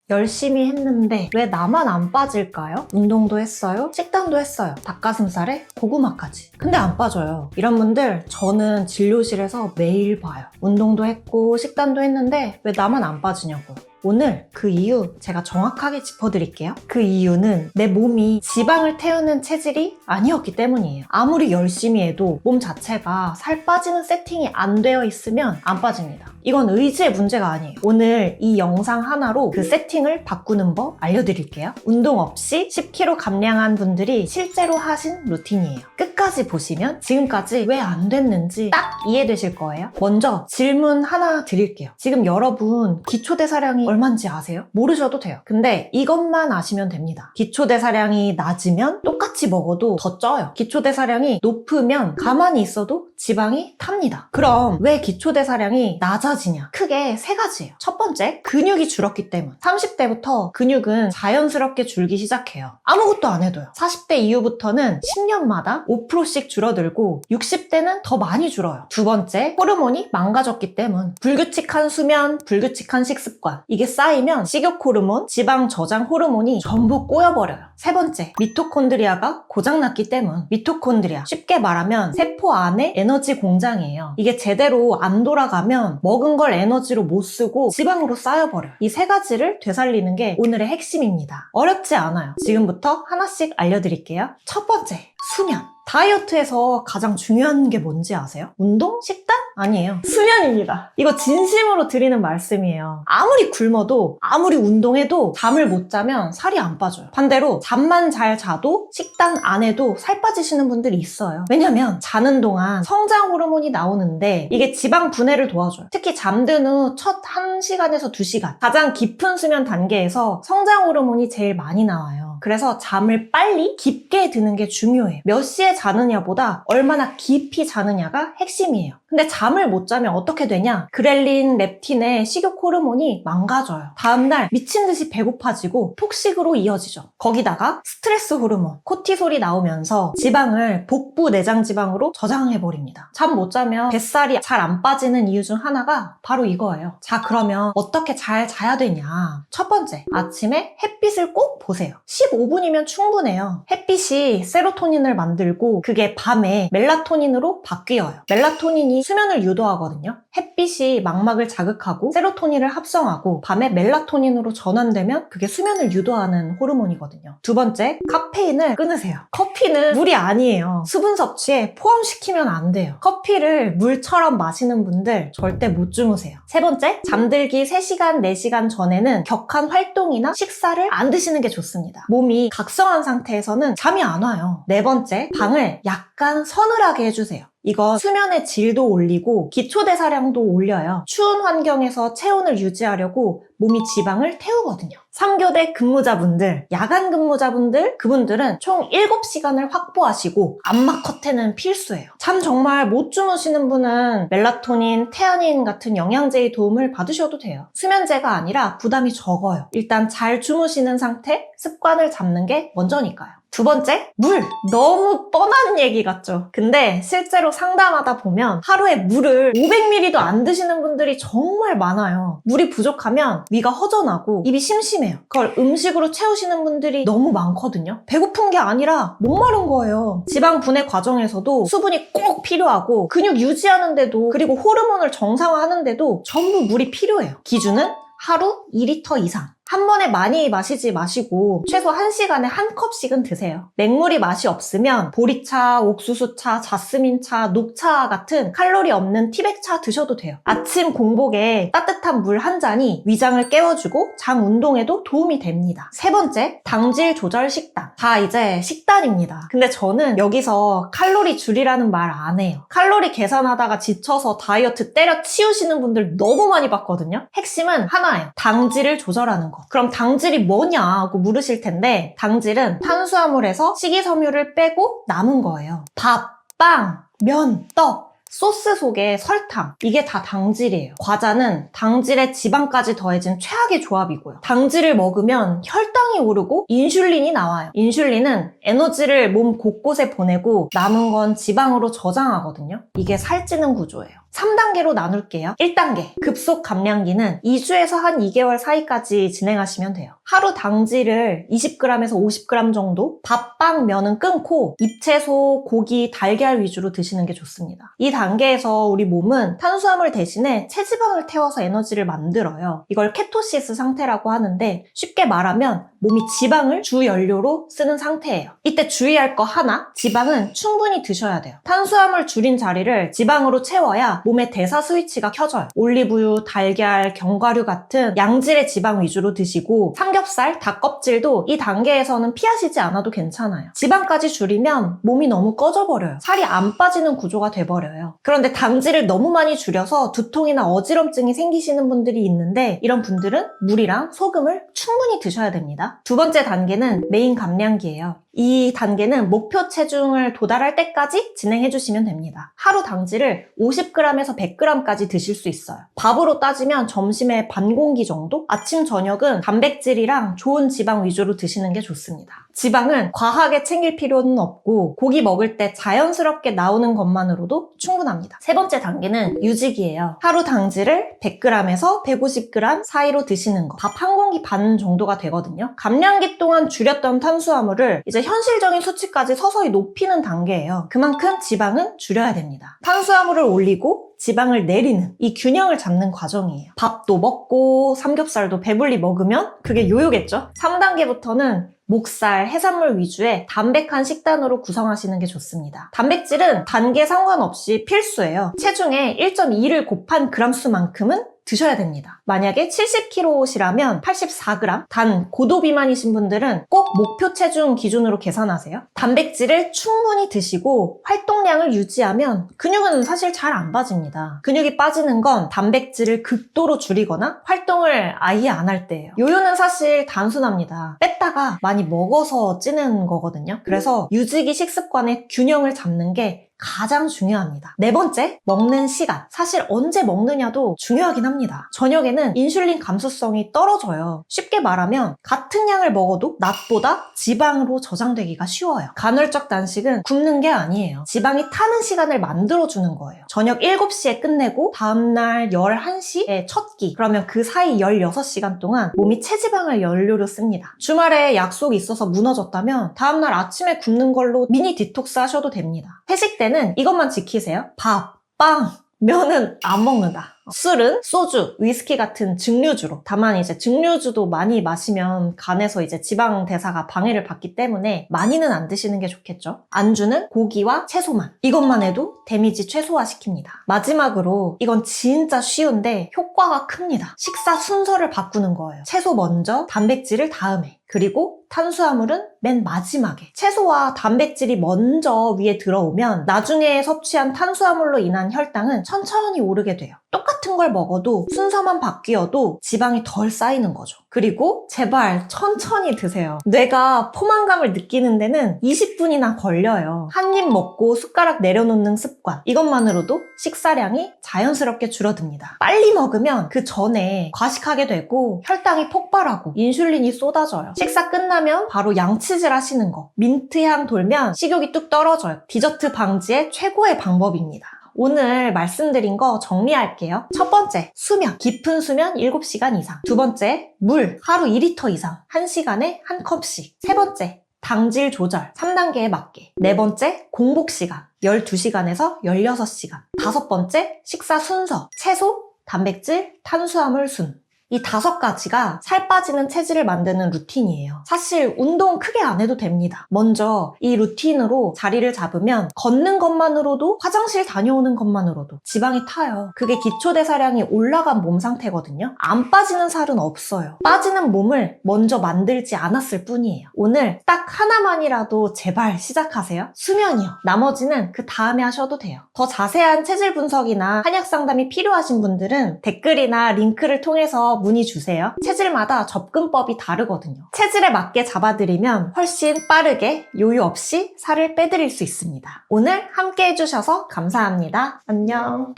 열심히 했는데 왜 나만 안 빠질까요? 운동도 했어요, 식단도 했어요, 닭가슴살에 고구마까지. 근데 안 빠져요. 이런 분들 저는 진료실에서 매일 봐요. 운동도 했고 식단도 했는데 왜 나만 안 빠지냐고요. 오늘 그 이유 제가 정확하게 짚어드릴게요. 그 이유는 내 몸이 지방을 태우는 체질이 아니었기 때문이에요. 아무리 열심히 해도 몸 자체가 살 빠지는 세팅이 안 되어 있으면 안 빠집니다. 이건 의지의 문제가 아니에요. 오늘 이 영상 하나로 그 세팅을 바꾸는 법 알려드릴게요. 운동 없이 10kg 감량한 분들이 실제로 하신 루틴이에요. 끝까지 보시면 지금까지 왜 안 됐는지 딱 이해되실 거예요. 먼저 질문 하나 드릴게요. 지금 여러분 기초대사량이 얼마인지 아세요? 모르셔도 돼요. 근데 이것만 아시면 됩니다. 기초대사량이 낮으면 똑같이 먹어도 더 쪄요. 기초대사량이 높으면 가만히 있어도 지방이 탑니다. 그럼 왜 기초대사량이 낮아지냐? 크게 세 가지예요. 첫 번째, 근육이 줄었기 때문. 30대부터 근육은 자연스럽게 줄기 시작해요. 아무것도 안 해도요. 40대 이후부터는 10년마다 5%씩 줄어들고 60대는 더 많이 줄어요. 두 번째, 호르몬이 망가졌기 때문. 불규칙한 수면, 불규칙한 식습관. 이게 쌓이면 식욕 호르몬, 지방 저장 호르몬이 전부 꼬여버려요. 세 번째, 미토콘드리아가 고장났기 때문. 미토콘드리아, 쉽게 말하면 세포 안에 에너지 공장이에요. 이게 제대로 안 돌아가면 먹은 걸 에너지로 못 쓰고 지방으로 쌓여버려요. 이 세 가지를 되살리는 게 오늘의 핵심입니다. 어렵지 않아요. 지금부터 하나씩 알려드릴게요. 첫 번째, 수면. 다이어트에서 가장 중요한 게 뭔지 아세요? 운동? 식단? 아니에요. 수면입니다. 이거 진심으로 드리는 말씀이에요. 아무리 굶어도 아무리 운동해도 잠을 못 자면 살이 안 빠져요. 반대로 잠만 잘 자도 식단 안 해도 살 빠지시는 분들이 있어요. 왜냐면 자는 동안 성장 호르몬이 나오는데 이게 지방 분해를 도와줘요. 특히 잠든 후 첫 1시간에서 2시간 가장 깊은 수면 단계에서 성장 호르몬이 제일 많이 나와요. 그래서 잠을 빨리 깊게 드는 게 중요해요. 몇 시에 자느냐보다 얼마나 깊이 자느냐가 핵심이에요. 근데 잠을 못 자면 어떻게 되냐? 그렐린, 렙틴의 식욕 호르몬이 망가져요. 다음날 미친 듯이 배고파지고 폭식으로 이어지죠. 거기다가 스트레스 호르몬, 코티솔이 나오면서 지방을 복부 내장 지방으로 저장해버립니다. 잠 못 자면 뱃살이 잘 안 빠지는 이유 중 하나가 바로 이거예요. 자, 그러면 어떻게 잘 자야 되냐? 첫 번째, 아침에 햇빛을 꼭 보세요. 15분이면 충분해요. 햇빛이 세로토닌을 만들고 그게 밤에 멜라토닌으로 바뀌어요. 멜라토닌이 수면을 유도하거든요. 햇빛이 망막을 자극하고 세로토닌을 합성하고 밤에 멜라토닌으로 전환되면 그게 수면을 유도하는 호르몬이거든요. 두 번째, 카페인을 끊으세요. 커피는 물이 아니에요. 수분 섭취에 포함시키면 안 돼요. 커피를 물처럼 마시는 분들 절대 못 주무세요. 세 번째, 잠들기 3시간, 4시간 전에는 격한 활동이나 식사를 안 드시는 게 좋습니다. 몸이 각성한 상태에서는 잠이 안 와요. 네 번째, 방을 약간 서늘하게 해주세요. 이거 수면의 질도 올리고 기초대사량도 올려요. 추운 환경에서 체온을 유지하려고 몸이 지방을 태우거든요. 3교대 근무자분들, 야간 근무자분들, 그분들은 총 7시간을 확보하시고 암막 커튼은 필수예요. 잠 정말 못 주무시는 분은 멜라토닌, 테아닌 같은 영양제의 도움을 받으셔도 돼요. 수면제가 아니라 부담이 적어요. 일단 잘 주무시는 상태, 습관을 잡는 게 먼저니까요. 두 번째, 물! 너무 뻔한 얘기 같죠? 근데 실제로 상담하다 보면 하루에 물을 500ml도 안 드시는 분들이 정말 많아요. 물이 부족하면 위가 허전하고 입이 심심해요. 그걸 음식으로 채우시는 분들이 너무 많거든요. 배고픈 게 아니라 목마른 거예요. 지방 분해 과정에서도 수분이 꼭 필요하고 근육 유지하는데도 그리고 호르몬을 정상화하는데도 전부 물이 필요해요. 기준은 하루 2리터 이상. 한 번에 많이 마시지 마시고 최소 1시간에 1컵씩은 드세요. 맹물이 맛이 없으면 보리차, 옥수수차, 자스민차, 녹차 같은 칼로리 없는 티백차 드셔도 돼요. 아침 공복에 따뜻한 물 한 잔이 위장을 깨워주고 장 운동에도 도움이 됩니다. 세 번째, 당질 조절 식단. 다 이제 식단입니다. 근데 저는 여기서 칼로리 줄이라는 말 안 해요. 칼로리 계산하다가 지쳐서 다이어트 때려치우시는 분들 너무 많이 봤거든요. 핵심은 하나예요. 당질을 조절하는 거. 그럼 당질이 뭐냐 하고 물으실 텐데 당질은 탄수화물에서 식이섬유를 빼고 남은 거예요. 밥, 빵, 면, 떡, 소스 속에 설탕, 이게 다 당질이에요. 과자는 당질에 지방까지 더해진 최악의 조합이고요. 당질을 먹으면 혈당이 오르고 인슐린이 나와요. 인슐린은 에너지를 몸 곳곳에 보내고 남은 건 지방으로 저장하거든요. 이게 살찌는 구조예요. 3단계로 나눌게요. 1단계, 급속 감량기는 2주에서 한 2개월 사이까지 진행하시면 돼요. 하루 당질을 20g에서 50g 정도, 밥, 빵, 면은 끊고 잎채소, 고기, 달걀 위주로 드시는 게 좋습니다. 이 단계에서 우리 몸은 탄수화물 대신에 체지방을 태워서 에너지를 만들어요. 이걸 케토시스 상태라고 하는데 쉽게 말하면 몸이 지방을 주 연료로 쓰는 상태예요. 이때 주의할 거 하나, 지방은 충분히 드셔야 돼요. 탄수화물 줄인 자리를 지방으로 채워야 몸의 대사 스위치가 켜져요. 올리브유, 달걀, 견과류 같은 양질의 지방 위주로 드시고 삼겹살, 닭 껍질도 이 단계에서는 피하시지 않아도 괜찮아요. 지방까지 줄이면 몸이 너무 꺼져버려요. 살이 안 빠지는 구조가 돼버려요. 그런데 당질을 너무 많이 줄여서 두통이나 어지럼증이 생기시는 분들이 있는데 이런 분들은 물이랑 소금을 충분히 드셔야 됩니다. 두 번째 단계는 메인 감량기예요. 이 단계는 목표 체중을 도달할 때까지 진행해 주시면 됩니다. 하루 당질을 50g에서 100g까지 드실 수 있어요. 밥으로 따지면 점심에 반 공기 정도? 아침, 저녁은 단백질이랑 좋은 지방 위주로 드시는 게 좋습니다. 지방은 과하게 챙길 필요는 없고 고기 먹을 때 자연스럽게 나오는 것만으로도 충분합니다. 세 번째 단계는 유지기예요. 하루 당질을 100g에서 150g 사이로 드시는 거. 밥 한 공기 반 정도가 되거든요. 감량기 동안 줄였던 탄수화물을 이제 현실적인 수치까지 서서히 높이는 단계예요. 그만큼 지방은 줄여야 됩니다. 탄수화물을 올리고 지방을 내리는 이 균형을 잡는 과정이에요. 밥도 먹고 삼겹살도 배불리 먹으면 그게 요요겠죠? 3단계부터는 목살, 해산물 위주의 담백한 식단으로 구성하시는 게 좋습니다. 단백질은 단계 상관없이 필수예요. 체중에 1.2를 곱한 그람 수만큼은 드셔야 됩니다. 만약에 70kg이라면 84g, 단 고도 비만이신 분들은 꼭 목표 체중 기준으로 계산하세요. 단백질을 충분히 드시고 활동량을 유지하면 근육은 사실 잘 안 빠집니다. 근육이 빠지는 건 단백질을 극도로 줄이거나 활동을 아예 안 할 때예요. 요요는 사실 단순합니다. 뺐다가 많이 먹어서 찌는 거거든요. 그래서 유지기 식습관의 균형을 잡는 게 가장 중요합니다. 네 번째, 먹는 시간. 사실 언제 먹느냐도 중요하긴 합니다. 저녁에는 인슐린 감수성이 떨어져요. 쉽게 말하면 같은 양을 먹어도 낮보다 지방으로 저장되기가 쉬워요. 간헐적 단식은 굶는 게 아니에요. 지방이 타는 시간을 만들어주는 거예요. 저녁 7시에 끝내고 다음날 11시에 첫 끼. 그러면 그 사이 16시간 동안 몸이 체지방을 연료로 씁니다. 주말에 약속이 있어서 무너졌다면 다음날 아침에 굶는 걸로 미니 디톡스 하셔도 됩니다. 회식 때는 이것만 지키세요. 밥, 빵, 면은 안 먹는다. 술은 소주, 위스키 같은 증류주로. 다만 이제 증류주도 많이 마시면 간에서 이제 지방 대사가 방해를 받기 때문에 많이는 안 드시는 게 좋겠죠. 안주는 고기와 채소만. 이것만 해도 데미지 최소화시킵니다. 마지막으로 이건 진짜 쉬운데 효과가 큽니다. 식사 순서를 바꾸는 거예요. 채소 먼저, 단백질을 다음에. 그리고 탄수화물은 맨 마지막에. 채소와 단백질이 먼저 위에 들어오면 나중에 섭취한 탄수화물로 인한 혈당은 천천히 오르게 돼요. 똑같은 걸 먹어도 순서만 바뀌어도 지방이 덜 쌓이는 거죠. 그리고 제발 천천히 드세요. 뇌가 포만감을 느끼는 데는 20분이나 걸려요. 한 입 먹고 숟가락 내려놓는 습관. 이것만으로도 식사량이 자연스럽게 줄어듭니다. 빨리 먹으면 그 전에 과식하게 되고 혈당이 폭발하고 인슐린이 쏟아져요. 식사 끝나면 바로 양치질 하시는 거. 민트향 돌면 식욕이 뚝 떨어져요. 디저트 방지의 최고의 방법입니다. 오늘 말씀드린 거 정리할게요. 첫 번째, 수면. 깊은 수면 7시간 이상. 두 번째, 물. 하루 2리터 이상. 1시간에 한 컵씩. 세 번째, 당질 조절. 3단계에 맞게. 네 번째, 공복 시간. 12시간에서 16시간. 다섯 번째, 식사 순서. 채소, 단백질, 탄수화물 순. 이 5가지가 살 빠지는 체질을 만드는 루틴이에요. 사실 운동 크게 안 해도 됩니다. 먼저 이 루틴으로 자리를 잡으면 걷는 것만으로도 화장실 다녀오는 것만으로도 지방이 타요. 그게 기초대사량이 올라간 몸 상태거든요. 안 빠지는 살은 없어요. 빠지는 몸을 먼저 만들지 않았을 뿐이에요. 오늘 딱 하나만이라도 제발 시작하세요. 수면이요. 나머지는 그 다음에 하셔도 돼요. 더 자세한 체질 분석이나 한약 상담이 필요하신 분들은 댓글이나 링크를 통해서 문의 주세요. 체질마다 접근법이 다르거든요. 체질에 맞게 잡아드리면 훨씬 빠르게 요요 없이 살을 빼드릴 수 있습니다. 오늘 함께 해주셔서 감사합니다. 안녕.